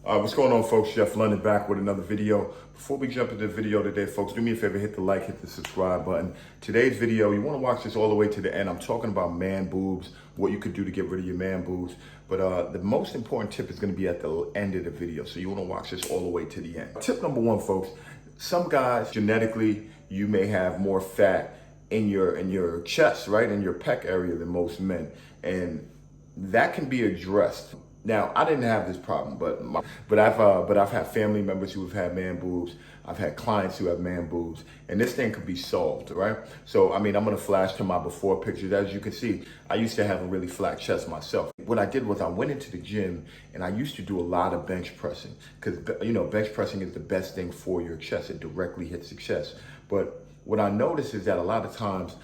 What's going on, folks? Jeff London back with another video. Before we jump into the video today, folks, do me a favor, hit the like, hit the subscribe button. Today's video, you want to watch this all the way to the end. I'm talking about man boobs, what you could do to get rid of your man boobs. But the most important tip is going to be at the end of the video. So you want to watch this all the way to the end. Tip number one, folks, some guys, genetically, you may have more fat in your chest, right? In your pec area than most men. And that can be addressed. Now, I didn't have this problem, but I've had family members who have had man boobs. I've had clients who have man boobs, and this thing could be solved, right? So, I mean, I'm gonna flash to my before pictures. As you can see, I used to have a really flat chest myself. What I did was I went into the gym and I used to do a lot of bench pressing because, you know, bench pressing is the best thing for your chest. It directly hits the chest. But what I noticed is that a lot of times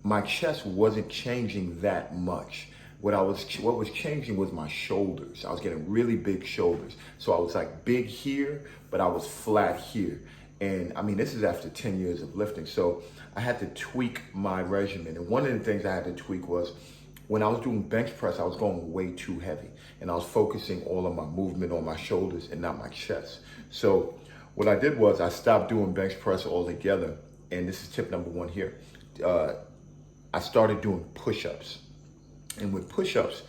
my chest wasn't changing that much. What was changing was my shoulders. I was getting really big shoulders. So I was like big here, but I was flat here. And I mean, this is after 10 years of lifting. So I had to tweak my regimen. And one of the things I had to tweak was when I was doing bench press, I was going way too heavy. And I was focusing all of my movement on my shoulders and not my chest. So what I did was I stopped doing bench press altogether. And this is tip number one here. I started doing push-ups. And with push-ups,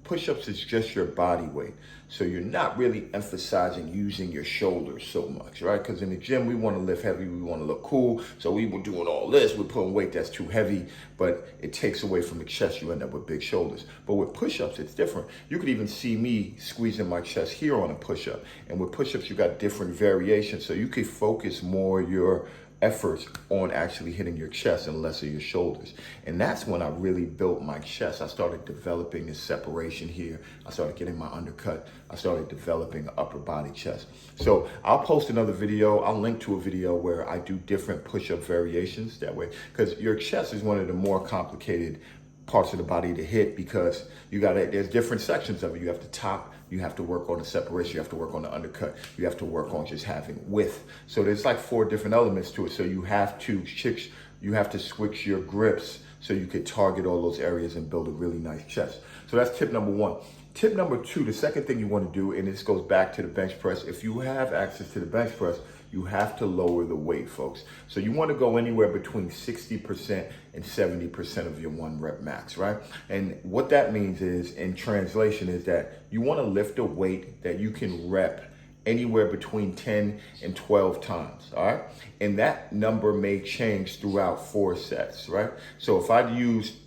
push-ups is just your body weight. So you're not really emphasizing using your shoulders so much, right? Because in the gym, we want to lift heavy, we want to look cool. So we were doing all this, we're putting weight that's too heavy, but it takes away from the chest, you end up with big shoulders. But with push-ups, it's different. You could even see me squeezing my chest here on a push-up. And with push-ups, you got different variations. So you could focus more your efforts on actually hitting your chest and less of your shoulders. And that's when I really built my chest. I started developing this separation here. I started getting my undercut. I started developing an upper body chest. So I'll post another video. I'll link to a video where I do different push-up variations that way, because your chest is one of the more complicated parts of the body to hit because there's different sections of it. You have the top, you have to work on the separation, you have to work on the undercut, you have to work on just having width. So there's like 4 different elements to it. So you have to switch your grips so you could target all those areas and build a really nice chest. So that's tip number one. Tip number 2, the second thing you want to do, and this goes back to the bench press. If you have access to the bench press, you have to lower the weight, folks. So you want to go anywhere between 60% and 70% of your 1 rep max, right? And what that means is, in translation, is that you want to lift a weight that you can rep anywhere between 10 and 12 times, all right? And that number may change throughout 4 sets, right? So if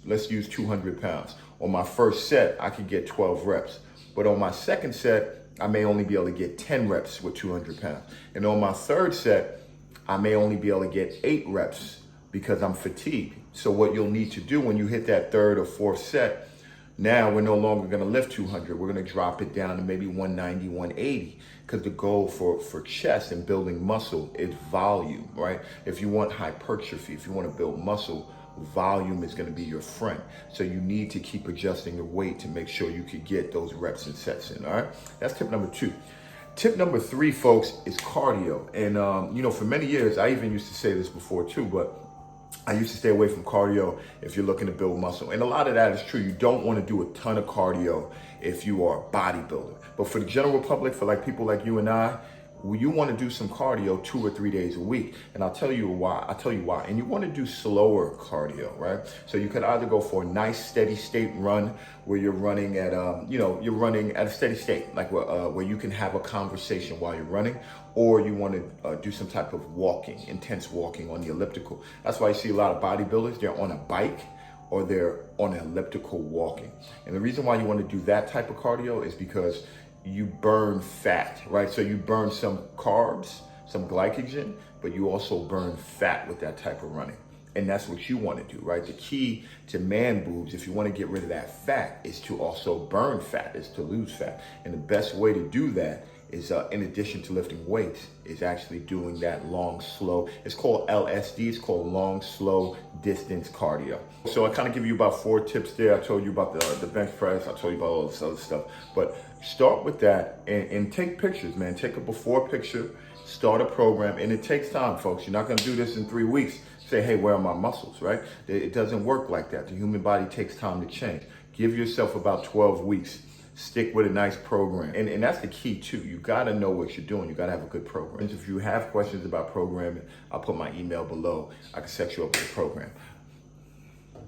let's use 200 pounds. On my first set, I could get 12 reps. But on my second set, I may only be able to get 10 reps with 200 pounds. And on my third set, I may only be able to get 8 reps because I'm fatigued. So what you'll need to do when you hit that third or fourth set, now we're no longer gonna lift 200. We're gonna drop it down to maybe 190, 180. Because the goal for chest and building muscle is volume, right? If you want hypertrophy, if you wanna build muscle, volume is going to be your friend. So you need to keep adjusting your weight to make sure you can get those reps and sets in, all right? That's tip number 2. Tip number 3, folks, is cardio. And, you know, for many years, I even used to say this before too, but I used to stay away from cardio if you're looking to build muscle. And a lot of that is true. You don't want to do a ton of cardio if you are a bodybuilder. But for the general public, for like people like you and I, you want to do some cardio 2 or 3 days a week. And I'll tell you why. And you want to do slower cardio, right? So you could either go for a nice steady state run where you're running at, you're running at a steady state, like where you can have a conversation while you're running, or you want to do some type of walking, intense walking on the elliptical. That's why you see a lot of bodybuilders, they're on a bike or they're on an elliptical walking. And the reason why you want to do that type of cardio is because you burn fat, right? So you burn some carbs, some glycogen, but you also burn fat with that type of running. And that's what you want to do, right? The key to man boobs, if you want to get rid of that fat, is to also burn fat, is to lose fat. And the best way to do that is, in addition to lifting weights, is actually doing that long, slow, it's called LSD, it's called long, slow distance cardio. So I kind of give you about 4 tips there. I told you about the bench press, I told you about all this other stuff, but start with that and take pictures, man. Take a before picture, start a program, and it takes time, folks. You're not gonna do this in 3 weeks. Say, hey, where are my muscles, right? It doesn't work like that. The human body takes time to change. Give yourself about 12 weeks Stick with a nice program. And that's the key too. You gotta know what you're doing. You gotta have a good program. If you have questions about programming, I'll put my email below. I can set you up with a program.